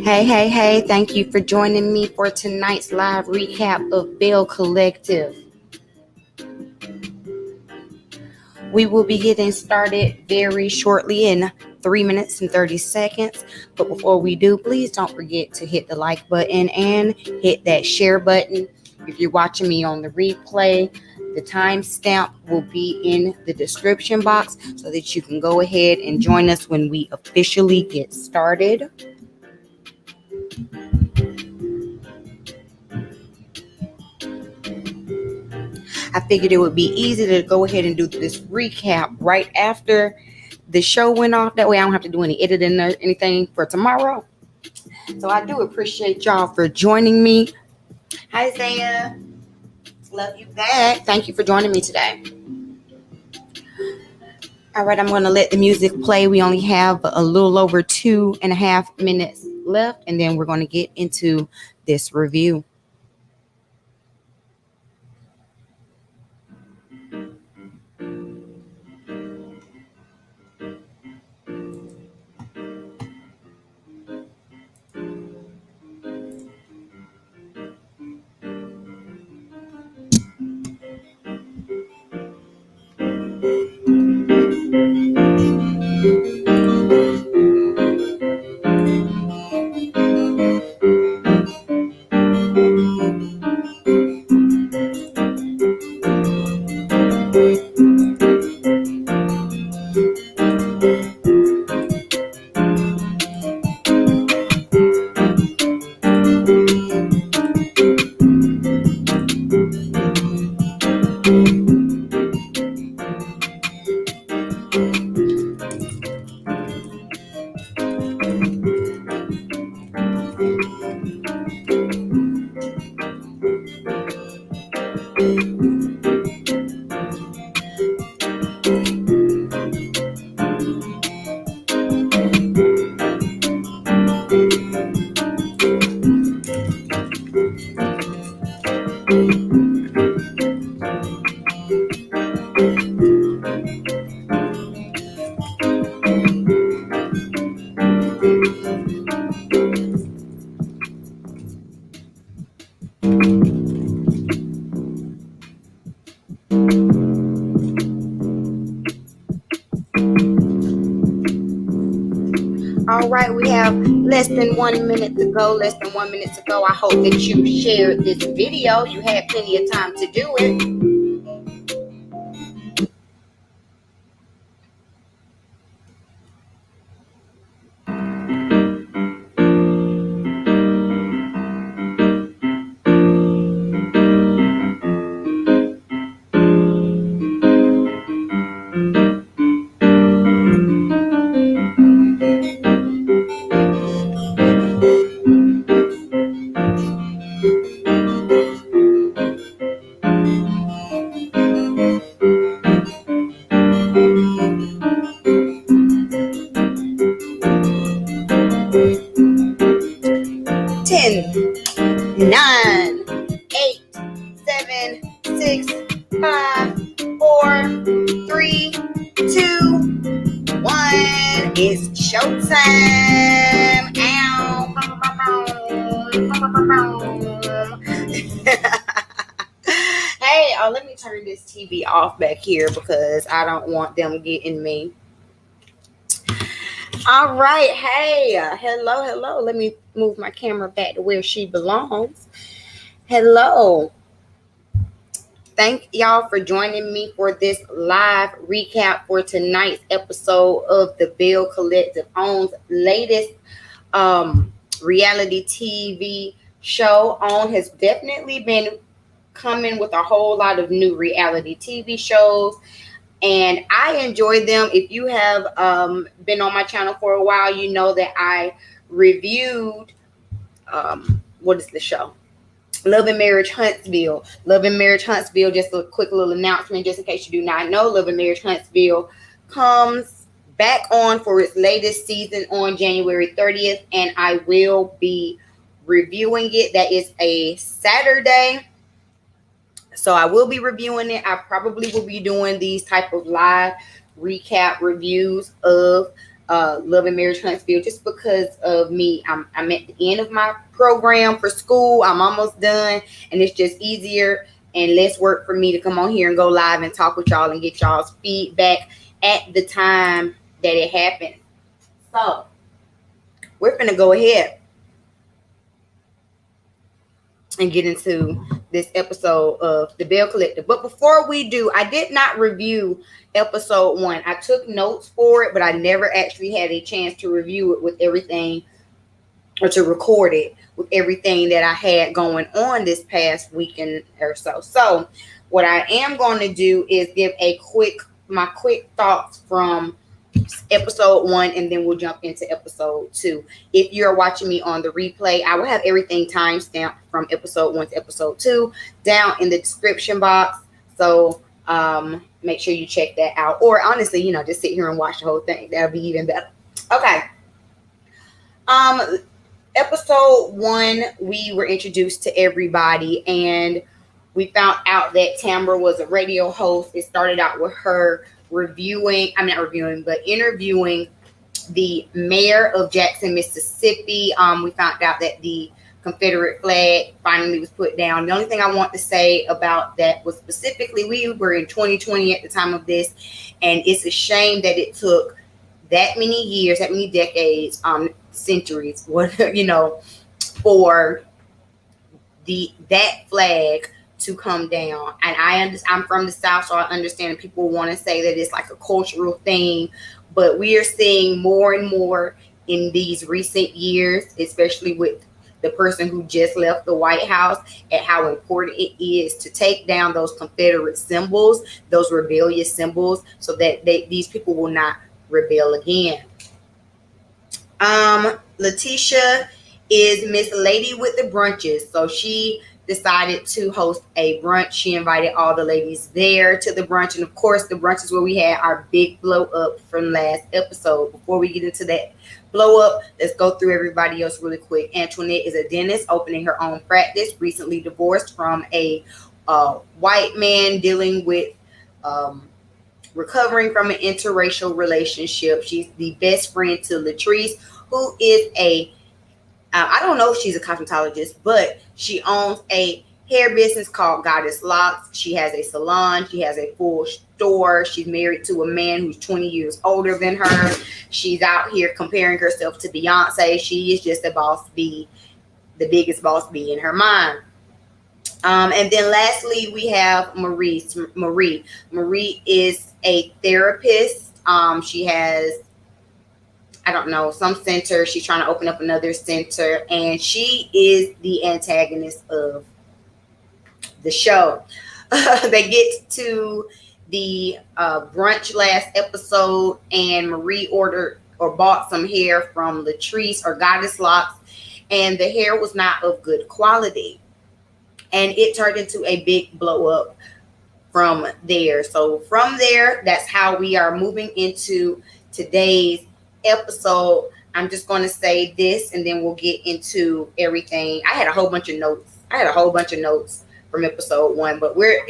Hey, thank you for joining me for tonight's live recap of Belle Collective. We will be getting started very shortly in 3 minutes and 30 seconds. But before we do, please don't forget to hit the like button and hit that share button. If you're watching me on the replay, the timestamp will be in the description box so that you can go ahead and join us when we officially get started. I figured it would be easy to go ahead and do this recap right after the show went off. That way I don't have to do any editing or anything for tomorrow. So I do appreciate y'all for joining me. Hi, Zaya. Love you back. Thank you for joining me today. All right, I'm going to let the music play. We only have a little over 2.5 minutes left, and then we're going to get into this review. All right, we have less than 1 minute to go. I hope that you shared this video. You had plenty of time to do it. Ten, 9, 8, 7, 6, 5, 4, 3, 2, 1. It's showtime. Ow. Hey, let me turn this TV off back here because I don't want them getting me. All right. Hey, hello. Let me move my camera back to where she belongs. Hello. Thank y'all for joining me for this live recap for tonight's episode of the Belle Collective OWN's latest reality TV show. OWN has definitely been coming with a whole lot of new reality TV shows, and I enjoy them. If you have been on my channel for a while, you know that I reviewed what is the show? Love and Marriage Huntsville. Love and Marriage Huntsville, just a quick little announcement, just in case you do not know, Love and Marriage Huntsville comes back on for its latest season on January 30th, and I will be reviewing it. That is a Saturday. So I will be reviewing it. I probably will be doing these type of live recap reviews of Love and Marriage Huntsville, just because of me. I'm at the end of my program for school. I'm almost done, and it's just easier and less work for me to come on here and go live and talk with y'all and get y'all's feedback at the time that it happened. So we're gonna go ahead and get into this episode of the Belle Collective. But before we do, I did not review episode 1. I took notes for it, but I never actually had a chance to review it with everything, or to record it with everything that I had going on this past weekend or so. So what I am going to do is give my quick thoughts from episode 1, and then we'll jump into episode 2. If you're watching me on the replay, I will have everything timestamped from episode 1 to episode 2 down in the description box. So make sure you check that out. Or honestly, just sit here and watch the whole thing. That'll be even better. Okay. Episode 1, we were introduced to everybody, and we found out that Tamra was a radio host. It started out with her interviewing the mayor of Jackson, Mississippi. We found out that the Confederate flag finally was put down. The only thing I want to say about that was, specifically, we were in 2020 at the time of this, and it's a shame that it took that many years, that many decades, centuries, for that flag to come down. And I'm from the South, so I understand people want to say that it's like a cultural thing, but we are seeing more and more in these recent years, especially with the person who just left the White House, at how important it is to take down those Confederate symbols, those rebellious symbols, so that these people will not rebel again. Letitia is Miss Lady with the brunches, so she decided to host a brunch. She invited all the ladies there to the brunch, and of course the brunch is where we had our big blow up from last episode. Before we get into that blow up, let's go through everybody else really quick. Antoinette is a dentist opening her own practice, recently divorced from a white man, dealing with recovering from an interracial relationship. She's the best friend to Latrice, who is I don't know if she's a cosmetologist, but she owns a hair business called Goddess Locks. She has a salon. She has a full store. She's married to a man who's 20 years older than her. She's out here comparing herself to Beyonce. She is just a boss bee, the biggest boss bee in her mind. And then lastly, we have Marie. Marie is a therapist. She has, I don't know, some center. She's trying to open up another center, and she is the antagonist of the show. They get to the brunch last episode, and Marie ordered or bought some hair from Latrice or Goddess Locks, and the hair was not of good quality. And it turned into a big blow up from there. So from there, that's how we are moving into today's episode. I'm just going to say this, and then we'll get into everything. I had a whole bunch of notes from episode 1, but we're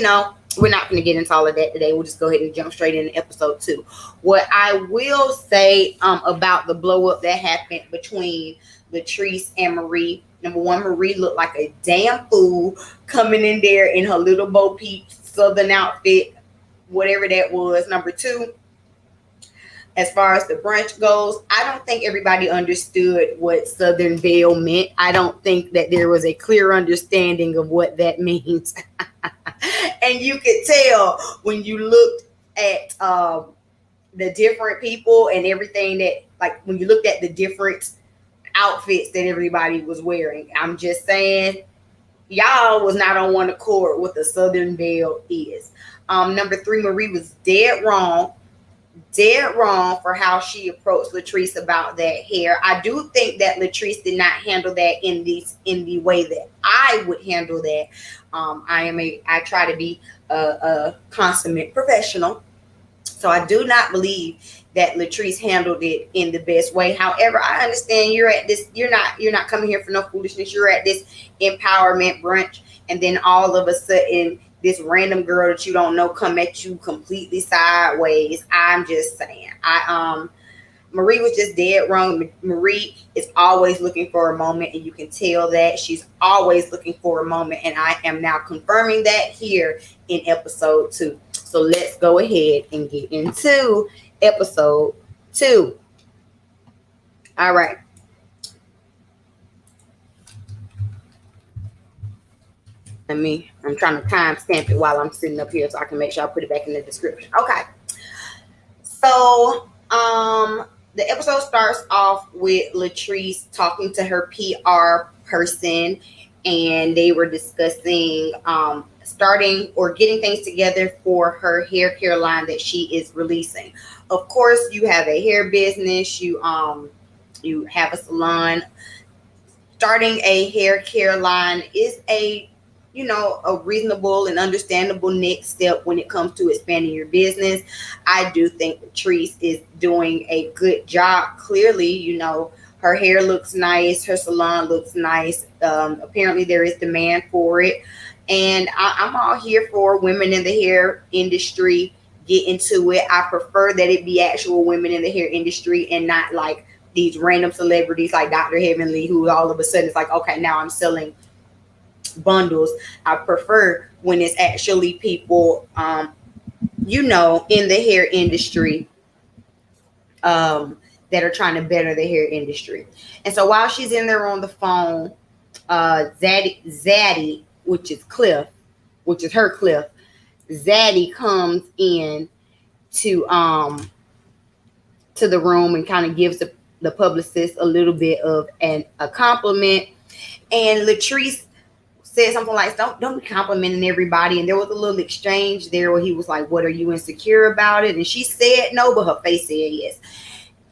not going to get into all of that today. We'll just go ahead and jump straight into episode 2. What I will say about the blow up that happened between Latrice and Marie. Number 1, Marie looked like a damn fool coming in there in her little Bo Peep Southern outfit, whatever that was. Number 2, as far as the brunch goes, I don't think everybody understood what Southern Belle meant. I don't think that there was a clear understanding of what that means. And you could tell when you looked at the different people and everything, that, like, when you looked at the different outfits that everybody was wearing. I'm just saying, y'all was not on one accord what the Southern Belle is. Number 3, Marie was dead wrong for how she approached Latrice about that hair. I do think that Latrice did not handle that in the way that I would handle that. I try to be a consummate professional, so I do not believe that Latrice handled it in the best way. However, I understand you're not coming here for no foolishness. You're at this empowerment brunch, and then all of a sudden this random girl that you don't know come at you completely sideways. I'm just saying. Marie was just dead wrong. Marie is always looking for a moment, and you can tell that she's always looking for a moment. And I am now confirming that here in episode 2. So let's go ahead and get into episode 2. All right. I'm trying to time stamp it while I'm sitting up here so I can make sure I put it back in the description. Okay. So, the episode starts off with Latrice talking to her PR person, and they were discussing starting or getting things together for her hair care line that she is releasing. Of course, you have a hair business, you have a salon. Starting a hair care line is a reasonable and understandable next step when it comes to expanding your business. I do think Patrice is doing a good job. Clearly, her hair looks nice, her salon looks nice. Apparently there is demand for it, and I'm all here for women in the hair industry get into it. I prefer that it be actual women in the hair industry and not like these random celebrities like Dr. Heavenly, who all of a sudden it's like, okay, now I'm selling bundles. I prefer when it's actually people, in the hair industry, that are trying to better the hair industry. And so while she's in there on the phone, Zaddy, which is Cliff, which is her Cliff, Zaddy comes in to the room and kind of gives the publicist a little bit of a compliment. And Latrice said something like, don't be complimenting everybody. And there was a little exchange there where he was like, what, are you insecure about it? And she said no, but her face said yes.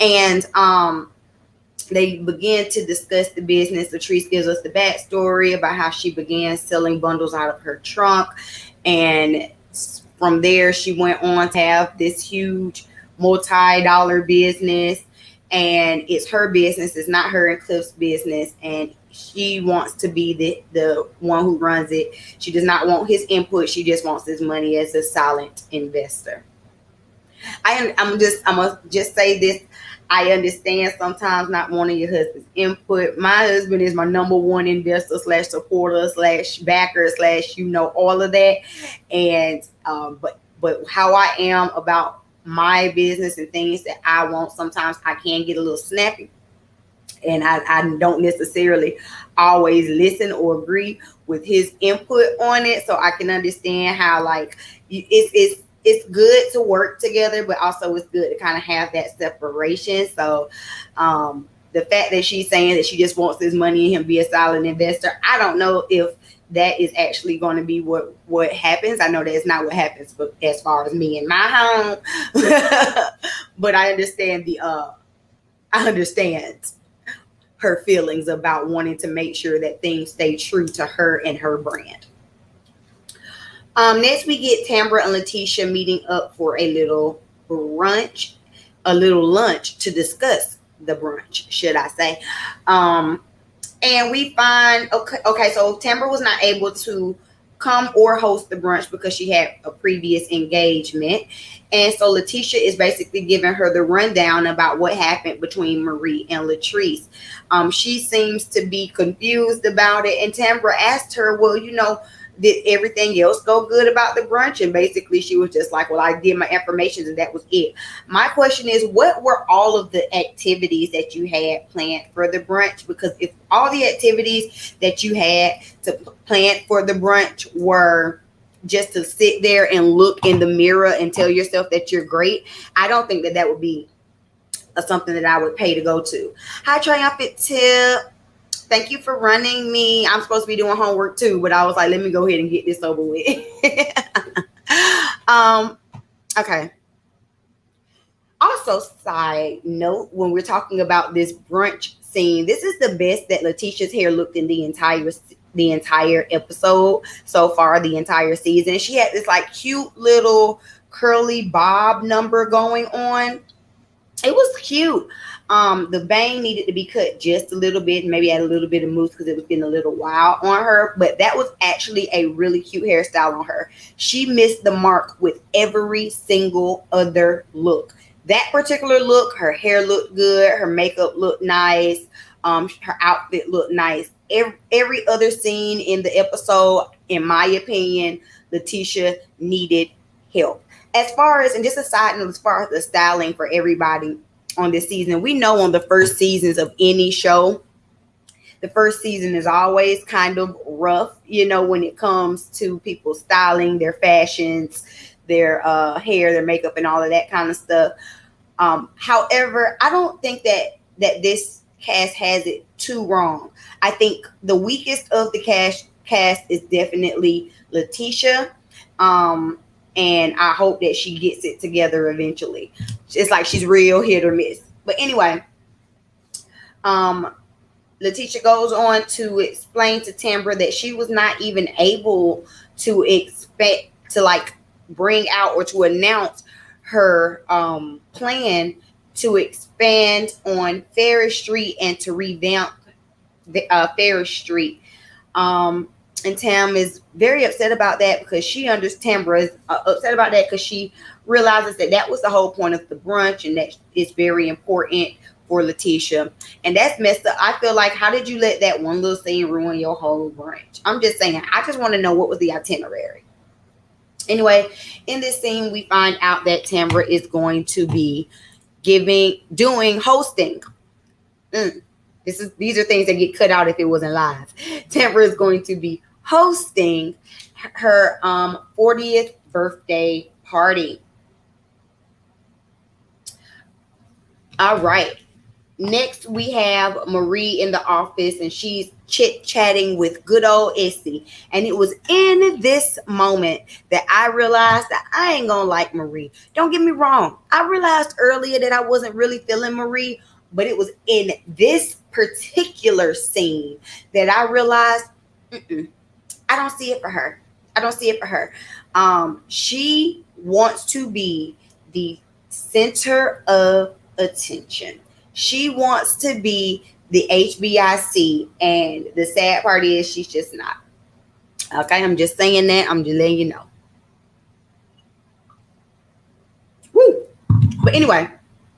And they began to discuss the business. Latrice gives us the backstory about how she began selling bundles out of her trunk. And from there, she went on to have this huge multi-dollar business. And it's her business. It's not her and Cliff's business. And she wants to be the one who runs it. She does not want his input. She just wants his money as a silent investor. I'm gonna just say this. I understand sometimes not wanting your husband's input. My husband is my number one investor / supporter / backer / all of that. And but how I am about my business and things that I want, sometimes I can get a little snappy. And I don't necessarily always listen or agree with his input on it. So I can understand how it's good to work together, but also it's good to kind of have that separation. So the fact that she's saying that she just wants this money and him be a silent investor, I don't know if that is actually going to be what happens. I know that's not what happens, but as far as me and my home, but I understand her feelings about wanting to make sure that things stay true to her and her brand. Next, we get Tambra and Letitia meeting up for a little lunch to discuss the brunch, should I say. And we find, okay, so Tambra was not able to come or host the brunch because she had a previous engagement. And so Letitia is basically giving her the rundown about what happened between Marie and Latrice. She seems to be confused about it. And Tambra asked her, well, did everything else go good about the brunch? And basically she was just like, well, I did my affirmations and that was it. My question is, what were all of the activities that you had planned for the brunch? Because if all the activities that you had to plan for the brunch were just to sit there and look in the mirror and tell yourself that you're great, I don't think that would be something that I would pay to go to. Hi, Triumphant Tip. Thank you for running me. I'm supposed to be doing homework too, but I was like, let me go ahead and get this over with. Okay. Also, side note, when we're talking about this brunch scene, this is the best that Letitia's hair looked in the entire episode so far, the entire season. She had this like cute little curly bob number going on. It was cute. The bang needed to be cut just a little bit, maybe add a little bit of mousse because it was getting a little wild on her. But that was actually a really cute hairstyle on her. She missed the mark with every single other look. that particular look, her hair looked good, her makeup looked nice, her outfit looked nice. Every other scene in the episode, in my opinion, Letitia needed help. As far as, and just a side note, as far as the styling for everybody on this season, we know on the first seasons of any show, the first season is always kind of rough, when it comes to people styling, their fashions, their hair, their makeup, and all of that kind of stuff. However, I don't think that this cast has it too wrong. I think the weakest of the cast is definitely Letitia. And I hope that she gets it together eventually. It's like she's real hit or miss. But anyway, Letitia goes on to explain to Tambra that she was not even able to expect to bring out or to announce her plan to expand on Ferris Street and to revamp Ferris Street. And Tam is very upset about that because Tambra is upset about that because she realizes that was the whole point of the brunch and that it's very important for Letitia. And that's messed up. I feel like, how did you let that one little scene ruin your whole brunch? I'm just saying, I just want to know what was the itinerary. Anyway, in this scene, we find out that Tambra is going to be hosting. These are things that get cut out if it wasn't live. Tambra is going to be hosting her 40th birthday party. All right. Next, we have Marie in the office, and she's chit-chatting with good old Essie. And it was in this moment that I realized that I ain't gonna like Marie. Don't get me wrong. I realized earlier that I wasn't really feeling Marie, but it was in this particular scene that I realized, I don't see it for her. She wants to be the center of attention. She wants to be the HBIC, and the sad part is she's just not. Okay, I'm just saying that. I'm just letting you know. Woo! But anyway,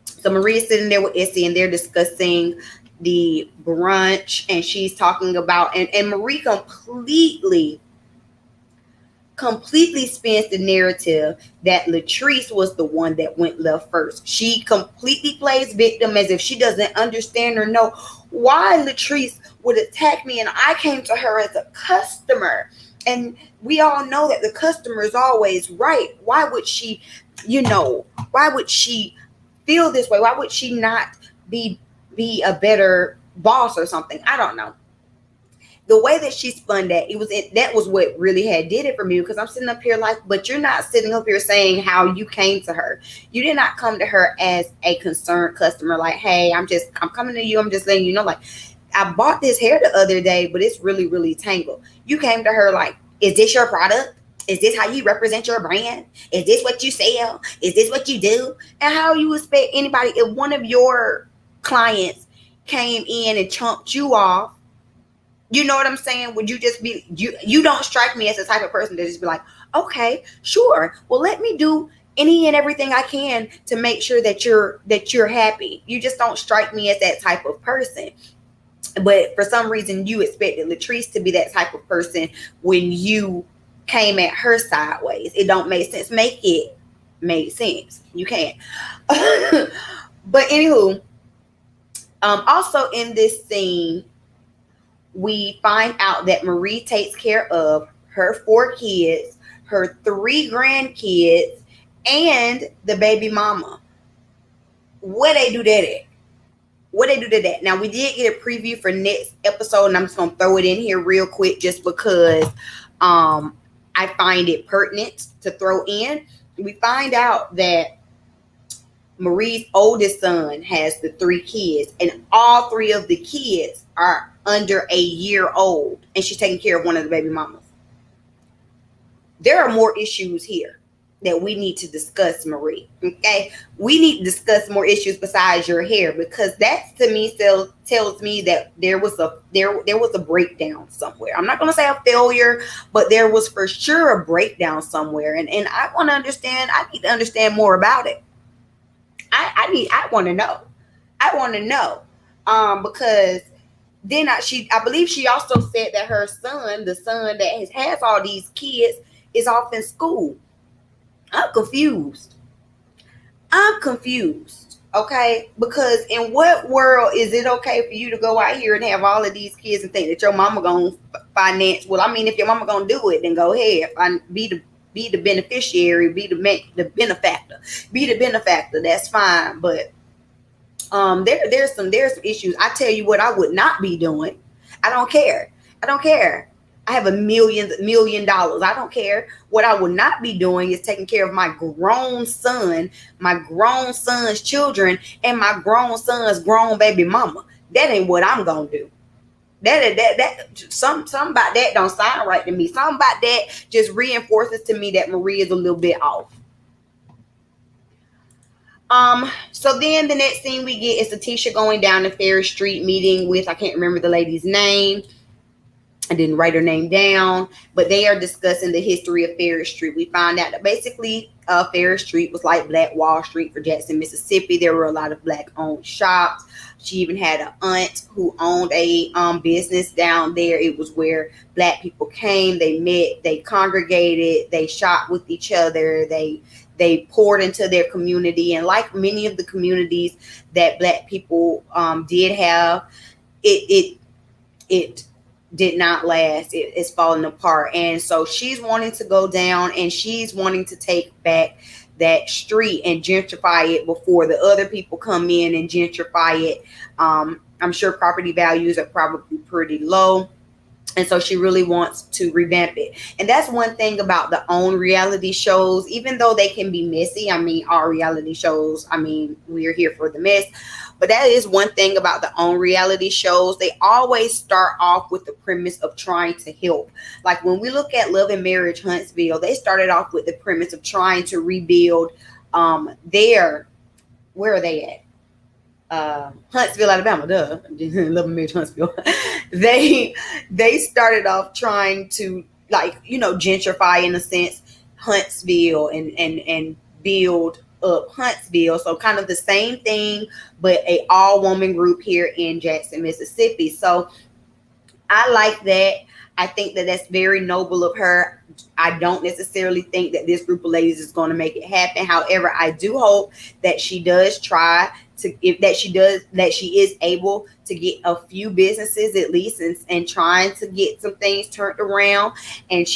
so Marie is sitting there with Essie, and they're discussing the brunch, and she's talking about, and Marie completely spins the narrative that Latrice was the one that went left first. She completely plays victim as if she doesn't understand or know why Latrice would attack me, and I came to her as a customer. And we all know that the customer is always right. Why would she, why would she feel this way? Why would she not be a better boss or something? I don't know. The way that she spun that, that was what really had did it for me, because I'm sitting up here like, but you're not sitting up here saying how you came to her. You did not come to her as a concerned customer, like, hey, I'm coming to you. I'm just letting you know, like, I bought this hair the other day, but it's really, really tangled. You came to her like, is this your product? Is this how you represent your brand? Is this what you sell? Is this what you do? And how you expect anybody, if one of your clients came in and chumped you off, you know what I'm saying? Would you just be, you don't strike me as the type of person that just be like, okay, sure. Well, let me do any and everything I can to make sure that you're happy. You just don't strike me as that type of person. But for some reason, you expected Latrice to be that type of person when you came at her sideways. It don't make sense. Make it make sense. You can't. But anywho, also in this scene, we find out that Marie takes care of her 4 kids, her 3 grandkids, and the baby mama. Where they do that? Now, we did get a preview for next episode, and I'm just going to throw it in here real quick just because I find it pertinent to throw in. We find out that Marie's oldest son has the 3 kids, and all 3 of the kids are under a year old, and she's taking care of one of the baby mamas. There are more issues here that we need to discuss, Marie. Okay, we need to discuss more issues besides your hair, because that to me still tells me that there was a breakdown somewhere. I'm not going to say a failure, but there was for sure a breakdown somewhere, and I want to understand. I need to understand more about it. I want to know. I want to know. Because then I believe she also said that her son, the son that has all these kids, is off in school. I'm confused. I'm confused. Okay, because in what world is it okay for you to go out here and have all of these kids and think that your mama gonna finance? Well, I mean, if your mama gonna do it, then go ahead. Be the beneficiary, the benefactor, be the benefactor. That's fine, but there's some issues. I tell you what I would not be doing. I don't care. I don't care. I have a million dollars. I don't care. What I would not be doing is taking care of my grown son, my grown son's children, and my grown son's grown baby mama. That ain't what I'm gonna do. Some about that don't sound right to me. Some about that just reinforces to me that Marie is a little bit off. So then the next thing we get is Letitia going down the Ferris Street meeting with, I can't remember the lady's name. I didn't write her name down, but they are discussing the history of Ferris Street. We found out that basically Ferris Street was like Black Wall Street for Jackson, Mississippi. There were a lot of Black owned shops. She even had an aunt who owned a business down there. It was where Black people came, they met, they congregated, they shopped with each other, they poured into their community. And like many of the communities that Black people did have, it did not last. It's falling apart. And so she's wanting to go down and she's wanting to take back that street and gentrify it before the other people come in and gentrify it. I'm sure property values are probably pretty low. And so she really wants to revamp it. And that's one thing about the OWN reality shows, even though they can be messy. I mean, all reality shows, I mean, we're here for the mess. But that is one thing about the OWN reality shows. They always start off with the premise of trying to help. Like when we look at Love and Marriage Huntsville, they started off with the premise of trying to rebuild where are they at? Huntsville, Alabama, duh. Love and Marriage Huntsville. they started off trying to, like, gentrify in a sense Huntsville and build up Huntsville. So kind of the same thing, but a all woman group here in Jackson, Mississippi. So I like that. I think that that's very noble of her. I don't necessarily think that this group of ladies is going to make it happen. However, I do hope that she does try to, that she is able to get a few businesses at least and trying to get some things turned around. And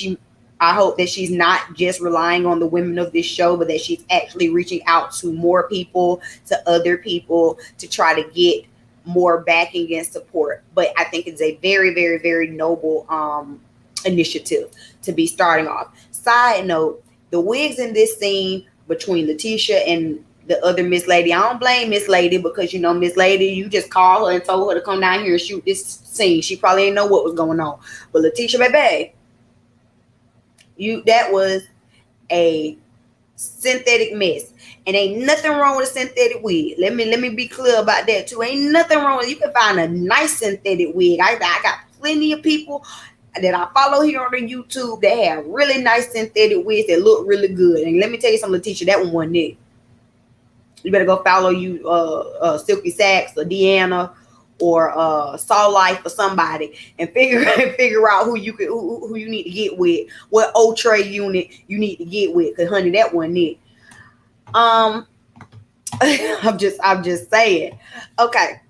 I hope that she's not just relying on the women of this show, but that she's actually reaching out to more people, to other people, to try to get more backing and support. But I think it's a very, very, very noble initiative to be starting off. Side note, the wigs in this scene between Letitia and the other Miss Lady, I don't blame Miss Lady, because Miss Lady, you just called her and told her to come down here and shoot this scene. She probably didn't know what was going on. But Letitia, baby, that was a synthetic mess. And ain't nothing wrong with a synthetic wig. Let me be clear about that too. Ain't nothing wrong with it. You can find a nice synthetic wig. I got plenty of people that I follow here on the YouTube that have really nice synthetic wigs that look really good. And let me tell you something, Letitia, that one wasn't it. You better go follow you Silky Sacks or Deanna or Saw Life or somebody and figure out who you need to get with, what old tray unit you need to get with, because honey, that wasn't it. I'm just saying. Okay,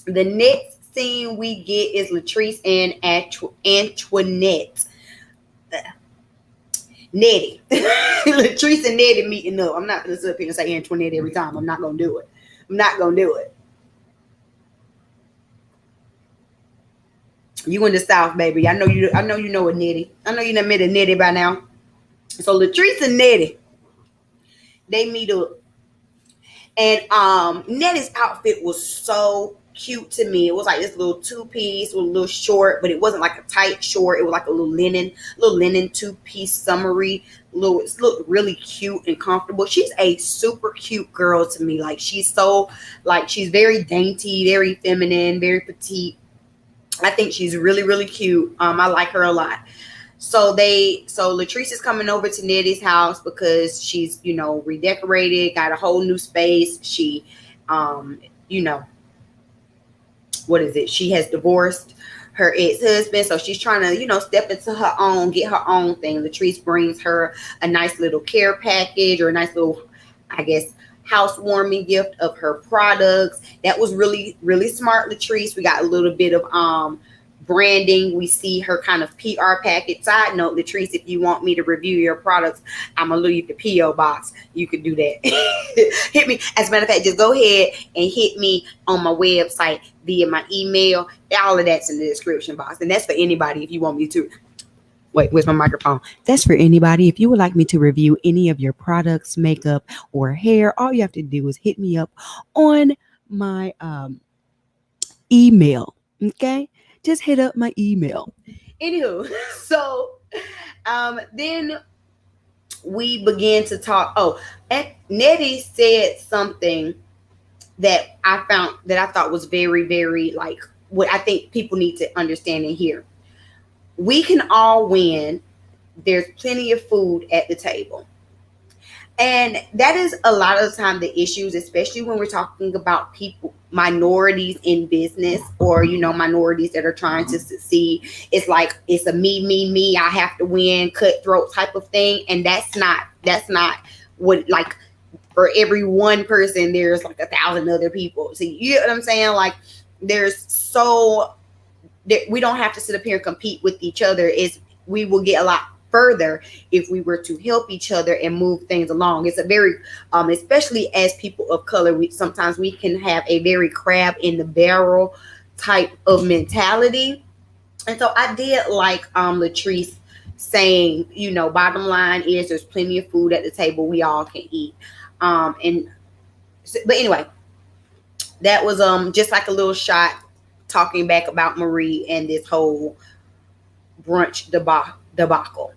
the next scene we get is Latrice and Antoinette. Nettie. Latrice and Nettie meeting up. I'm not gonna sit up here and say Antoinette every time. I'm not gonna do it. You in the South, baby. I know you know a Nettie. I know you done met a Nettie by now. So Latrice and Nettie, they meet up. And Nettie's outfit was so cute to me. It was like this little two-piece, a little short, but it wasn't like a tight short. It was like a little linen two-piece summery. It looked really cute and comfortable. She's a super cute girl to me. Like she's very dainty, very feminine, very petite. I think she's really, really cute. I like her a lot. So Latrice is coming over to Nettie's house because she's, redecorated, got a whole new space. She, um, you know, what is it? She has divorced her ex-husband, so she's trying to, step into her own, get her own thing. Latrice brings her a nice little care package, or a nice little, I guess, housewarming gift of her products. That was really, really smart, Latrice. We got a little bit of branding. We see her kind of PR package. Side note, Latrice, if you want me to review your products, I'm gonna leave the PO box. You can do that. Hit me. As a matter of fact, just go ahead and hit me on my website via my email. All of that's in the description box, and that's for anybody if you want me to. Wait, where's my microphone? That's for anybody. If you would like me to review any of your products, makeup, or hair, all you have to do is hit me up on my email. Okay? Just hit up my email. Anywho, so then we began to talk. Oh, and Nettie said something that I thought was very, very, like, what I think people need to understand and hear. We can all win. There's plenty of food at the table. And that is a lot of the time the issues, especially when we're talking about people, minorities in business, or, minorities that are trying to succeed. It's like, it's a me, I have to win, cutthroat type of thing. And that's not what, like, for every one person, there's like 1,000 other people. So you know what I'm saying? Like, we don't have to sit up here and compete with each other. We will get a lot further if we were to help each other and move things along. It's a very, especially as people of color, sometimes we can have a very crab in the barrel type of mentality. And so I did like Latrice saying, bottom line is there's plenty of food at the table we all can eat. But anyway, that was just like a little shot talking back about Marie and this whole brunch debacle.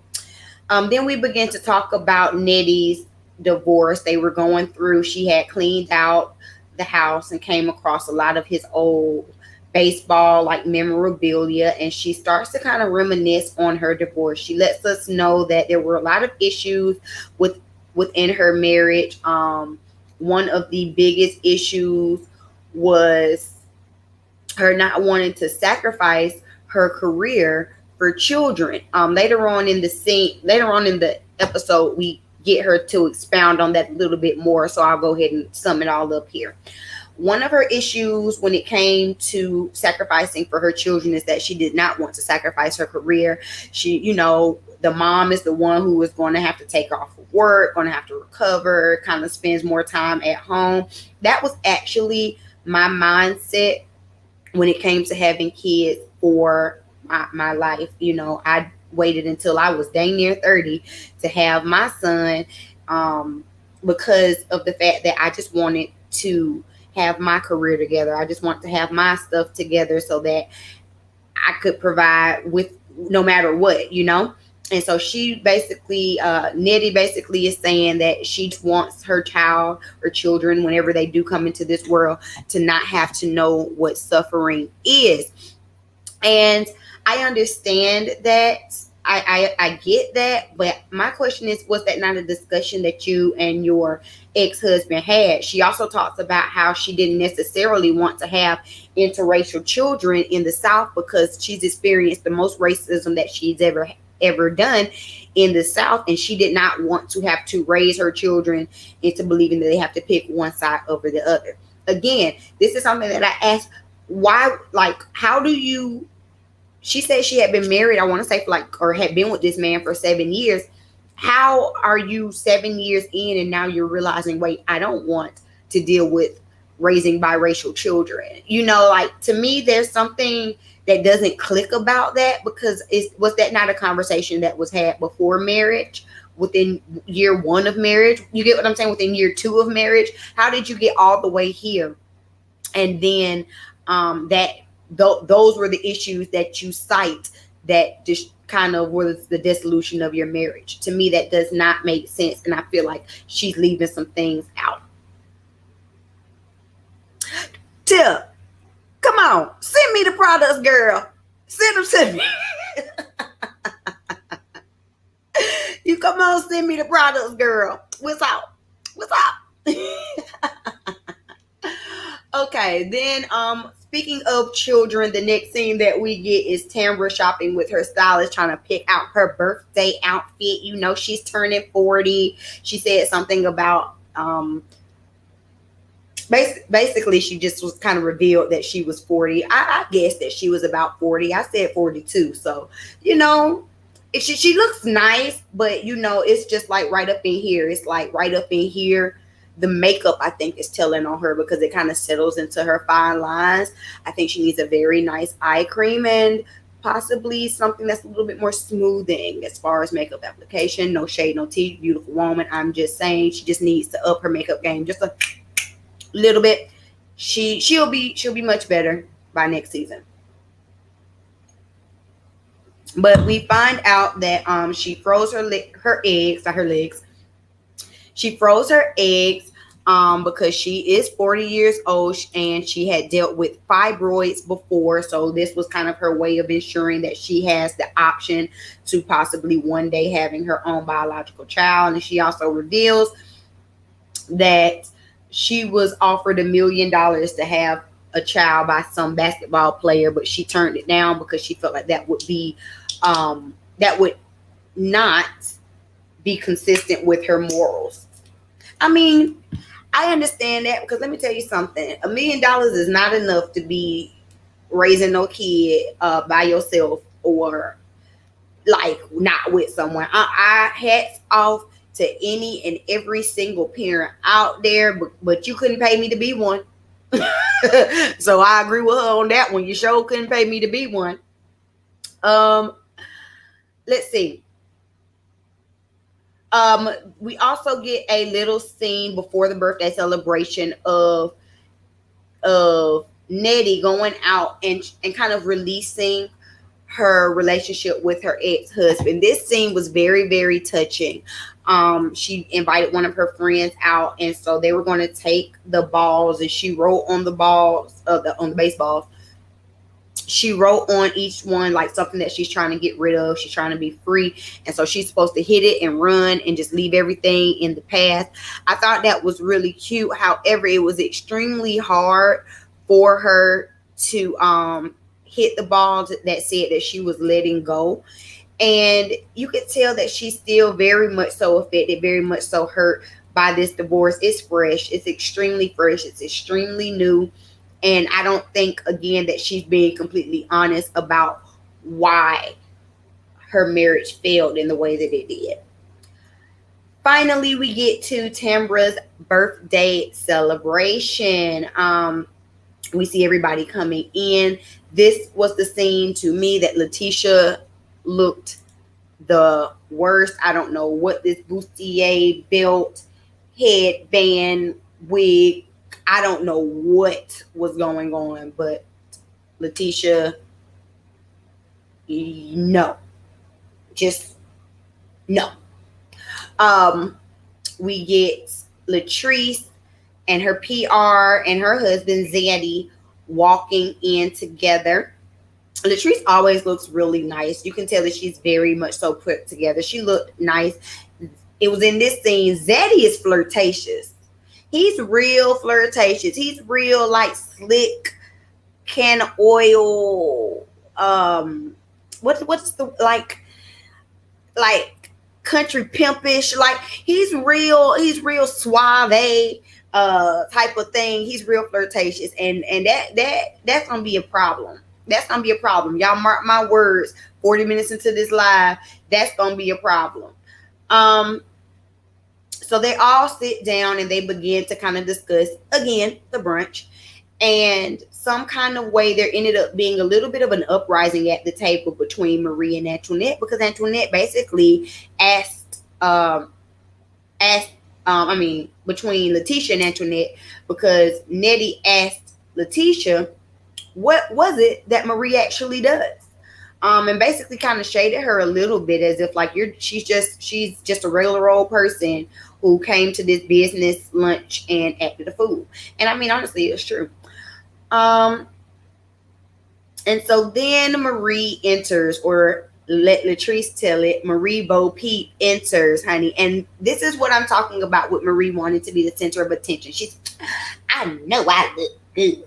Then we began to talk about Nettie's divorce. They were going through, she had cleaned out the house and came across a lot of his old baseball like memorabilia, and she starts to kind of reminisce on her divorce. She lets us know that there were a lot of issues within her marriage. One of the biggest issues was her not wanting to sacrifice her career for children. Later on in the episode, we get her to expound on that a little bit more. So I'll go ahead and sum it all up here. One of her issues when it came to sacrificing for her children is that she did not want to sacrifice her career. She, the mom is the one who is going to have to take off of work, going to have to recover, kind of spends more time at home. That was actually my mindset when it came to having kids for my life. I waited until I was dang near 30 to have my son, because of the fact that I just wanted to have my career together. I just want to have my stuff together so that I could provide with no matter what. And so she basically, Nettie basically is saying that she wants her child or children, whenever they do come into this world, to not have to know what suffering is. And I understand that. I get that. But my question is, was that not a discussion that you and your ex-husband had? She also talks about how she didn't necessarily want to have interracial children in the South because she's experienced the most racism that she's ever done in the South, and she did not want to have to raise her children into believing that they have to pick one side over the other. Again, this is something that I asked, why, like, how do you, she said she had been married, I want to say, or had been with this man for 7 years. How are you 7 years in and now you're realizing, wait, I don't want to deal with raising biracial children? Like, to me, there's something that doesn't click about that, because was that not a conversation that was had before marriage, within year 1 of marriage? You get what I'm saying? Within year 2 of marriage, how did you get all the way here? And then those were the issues that you cite that just kind of was the dissolution of your marriage. To me, that does not make sense, and I feel like she's leaving some things out. Tip, come on, send me the products, girl. Send them to me. gonna send me the products, girl. What's up? What's up? Okay, then speaking of children, the next scene that we get is Tamra shopping with her stylist, trying to pick out her birthday outfit. You know, she's turning 40. She said something about basically she just was kind of revealed that she was 40. I guessed that she was about 40. I said 42. So, you know, she looks nice, but you know, it's just like right up in here. It's like right up in here. The makeup, I think, is telling on her because it kind of settles into her fine lines. I think she needs a very nice eye cream and possibly something that's a little bit more smoothing as far as makeup application. No shade, no tea, beautiful woman. I'm just saying she just needs to up her makeup game just a little bit. She'll be much better by next season. But we find out that she froze her eggs, not her legs. She froze her eggs because she is 40 years old and she had dealt with fibroids before. So this was kind of her way of ensuring that she has the option to possibly one day having her own biological child. And she also reveals that she was offered $1 million to have a child by some basketball player, but she turned it down because she felt like that would be that would not be consistent with her morals. I mean, I understand that because let me tell you something. $1 million is not enough to be raising no kid by yourself or like not with someone. I hats off to any and every single parent out there, but you couldn't pay me to be one. So I agree with her on that one. You sure couldn't pay me to be one. Let's see. We also get a little scene before the birthday celebration of Nettie going out and kind of releasing her relationship with her ex-husband. This scene was very, very touching. She invited one of her friends out, and so they were going to take the balls, and she wrote on the balls, on the baseballs. She wrote on each one like something that she's trying to get rid of. She's trying to be free, and so she's supposed to hit it and run and just leave everything in the past. I thought that was really cute. However, it was extremely hard for her to hit the balls that said that she was letting go. And you could tell that she's still very much so affected, very much so hurt by this divorce. It's fresh. It's extremely fresh. It's extremely new. And I don't think, again, that she's being completely honest about why her marriage failed in the way that it did. Finally, we get to Tambra's birthday celebration. We see everybody coming in. This was the scene to me that Letitia looked the worst. I don't know what this bustier belt, headband, wig, I don't know what was going on, but Letitia, no. Just no. We get Latrice and her PR and her husband Zaddy walking in together. Latrice always looks really nice. You can tell that she's very much so put together. She looked nice. It was in this scene. Zaddy is flirtatious. He's real flirtatious. He's real like slick can oil. What's the like country pimpish? Like he's real suave type of thing. He's real flirtatious, and that's gonna be a problem. That's gonna be a problem. Y'all mark my words. 40 minutes into this live, that's gonna be a problem. So they all sit down and they begin to kind of discuss again the brunch, and some kind of way there ended up being a little bit of an uprising at the table between Marie and Antoinette, because Antoinette basically asked between Letitia and Antoinette, because Nettie asked Letitia what was it that Marie actually does. And basically kind of shaded her a little bit as if like she's just a regular old person who came to this business lunch and acted a fool. And I mean, honestly, it's true. And so then Marie enters, or Let Latrice tell it. Marie Bo Peep enters, honey. And this is what I'm talking about with Marie wanting to be the center of attention. I know I look good.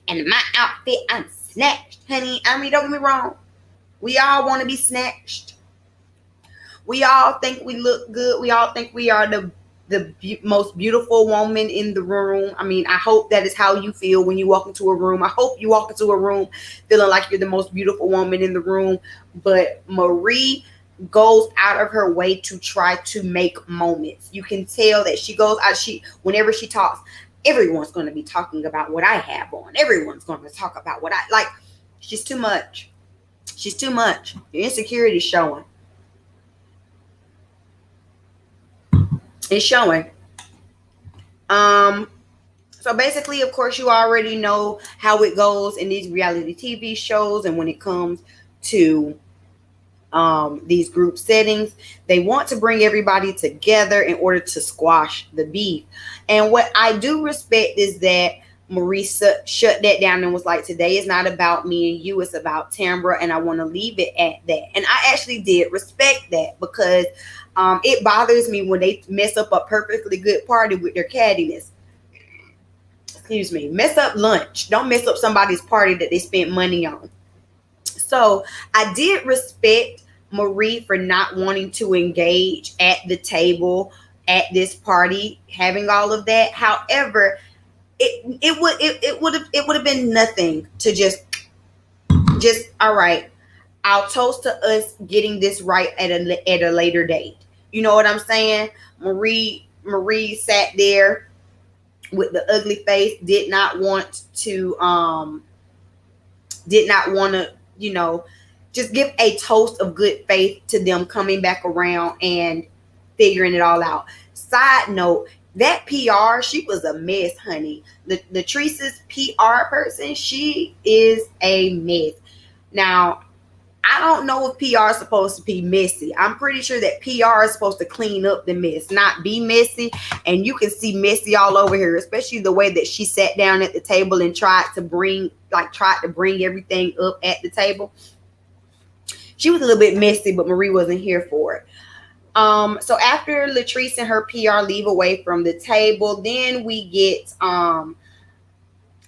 And my outfit, I'm snatched, honey. I mean, don't get me wrong. We all want to be snatched. We all think we look good. We all think we are the most beautiful woman in the room. I mean, I hope that is how you feel when you walk into a room. I hope you walk into a room feeling like you're the most beautiful woman in the room. But Marie goes out of her way to try to make moments. You can tell that she goes out. Whenever she talks, everyone's going to be talking about what I have on. Everyone's going to talk about what I like. She's too much. She's too much. Your insecurity is showing. It's showing. So basically, of course, you already know how it goes in these reality TV shows, and when it comes to these group settings, they want to bring everybody together in order to squash the beef. And what I do respect is that Marie shut that down and was like, today is not about me and you, it's about Tambra, and I want to leave it at that. And I actually did respect that, because it bothers me when they mess up a perfectly good party with their cattiness. Excuse me. Mess up lunch. Don't mess up somebody's party that they spent money on. So I did respect Marie for not wanting to engage at the table at this party, having all of that. However, it would have been nothing to just all right. I'll toast to us getting this right at a later date. You know what I'm saying? Marie sat there with the ugly face, did not want to just give a toast of good faith to them coming back around and figuring it all out. Side note, that PR, she was a mess, honey. Latrice's PR person, she is a mess. Now, I don't know if PR is supposed to be messy. I'm pretty sure that PR is supposed to clean up the mess, not be messy. And you can see messy all over here, especially the way that she sat down at the table and tried to bring everything up at the table. She was a little bit messy, but Marie wasn't here for it. So after Latrice and her PR leave away from the table, then we get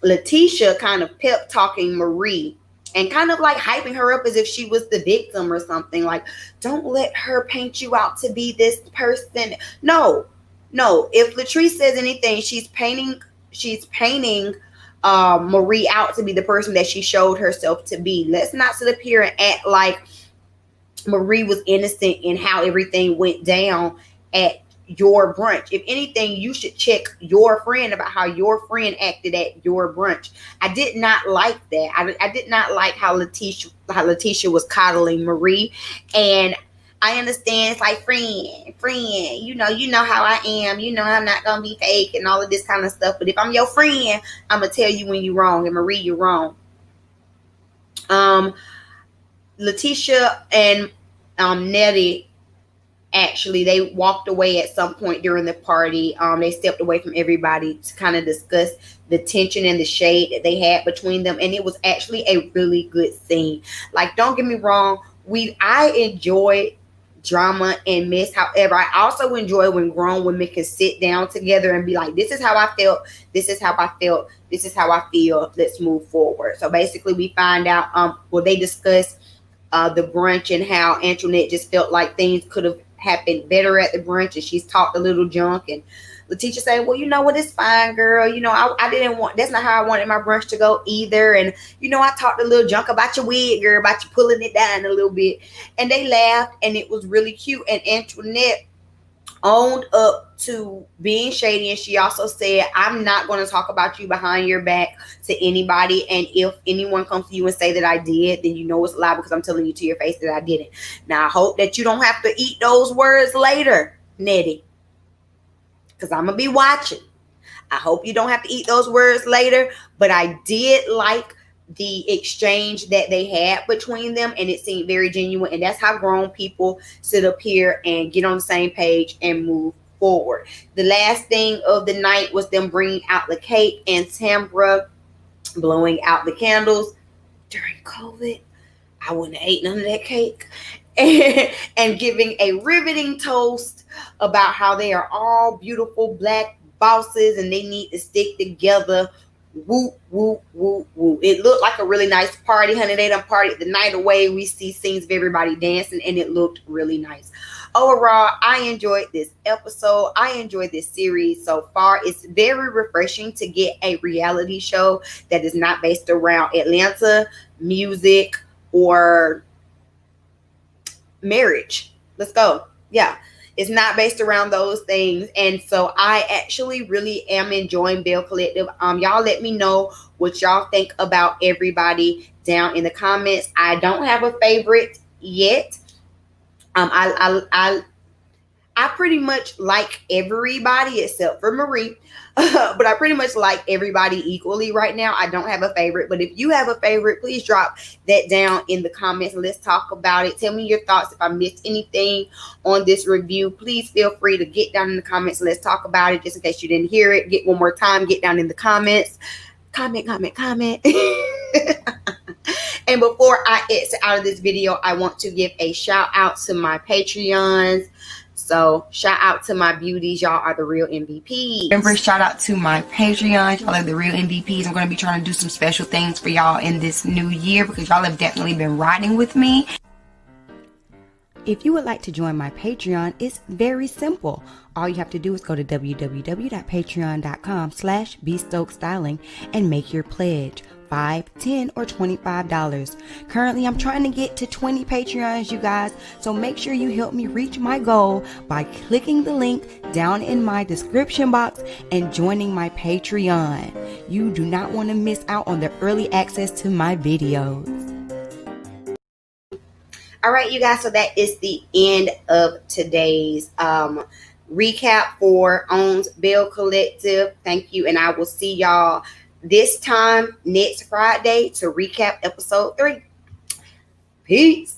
Letitia kind of pep talking Marie and kind of like hyping her up as if she was the victim or something. Like, don't let her paint you out to be this person. No. If Latrice says anything, she's painting Marie out to be the person that she showed herself to be. Let's not sit up here and act like Marie was innocent in how everything went down at your brunch. If anything, you should check your friend about how your friend acted at your brunch. I did not like that. I did not like how Letitia was coddling Marie. And I understand it's like friend, you know how I am. You know I'm not gonna be fake and all of this kind of stuff. But if I'm your friend, I'm gonna tell you when you're wrong. And Marie, you're wrong. Letitia and Nettie, actually, they walked away at some point during the party. They stepped away from everybody to kind of discuss the tension and the shade that they had between them, and it was actually a really good scene. Like, don't get me wrong, I enjoy drama and mess. However, I also enjoy when grown women can sit down together and be like, this is how I felt, this is how I felt, this is how I feel, let's move forward. So basically we find out they discuss the brunch and how Antoinette just felt like things could have happened better at the brunch, and she's talked a little junk. And Letitia said, well, you know what, it's fine, girl. You know, I didn't want, that's not how I wanted my brunch to go either. And, you know, I talked a little junk about your wig, girl, about you pulling it down a little bit. And they laughed, and it was really cute. And Antoinette owned up to being shady, and she also said, I'm not going to talk about you behind your back to anybody, and if anyone comes to you and say that I did, then you know it's a lie, because I'm telling you to your face that I didn't. Now I hope that you don't have to eat those words later, Nettie, because I'm gonna be watching. I hope you don't have to eat those words later. But I did like the exchange that they had between them, and it seemed very genuine. And that's how grown people sit up here and get on the same page and move forward. The last thing of the night was them bringing out the cake and Tambra blowing out the candles during COVID. I wouldn't have ate none of that cake. And giving a riveting toast about how they are all beautiful black bosses and they need to stick together. Woo, woo, woo, woo. It looked like a really nice party, honey. They done partied the night away. We see scenes of everybody dancing, and it looked really nice. Overall, I enjoyed this episode. I enjoyed this series so far. It's very refreshing to get a reality show that is not based around Atlanta, music, or marriage. Let's go. Yeah. It's not based around those things. And so I actually really am enjoying Belle Collective. Y'all let me know what y'all think about everybody down in the comments. I don't have a favorite yet. I pretty much like everybody except for Marie. But I pretty much like everybody equally right now. I don't have a favorite, but if you have a favorite, please drop that down in the comments and let's talk about it. Tell me your thoughts. If I missed anything on this review, please feel free to get down in the comments and let's talk about it. Just in case you didn't hear it, get one more time, get down in the comments. Comment. And before I exit out of this video, I want to give a shout out to my Patreons. So shout out to my beauties. Y'all are the real MVPs. Remember, shout out to my Patreons. Y'all are the real MVPs. I'm going to be trying to do some special things for y'all in this new year because y'all have definitely been riding with me. If you would like to join my Patreon, it's very simple. All you have to do is go to www.patreon.com/bstokestyling and make your pledge. $5, $10, or $25. Currently, I'm trying to get to 20 Patreons, you guys. So make sure you help me reach my goal by clicking the link down in my description box and joining my Patreon. You do not want to miss out on the early access to my videos. All right, you guys. So that is the end of today's recap for OWN's Belle Collective. Thank you, and I will see y'all this time next Friday to recap episode 3. Peace.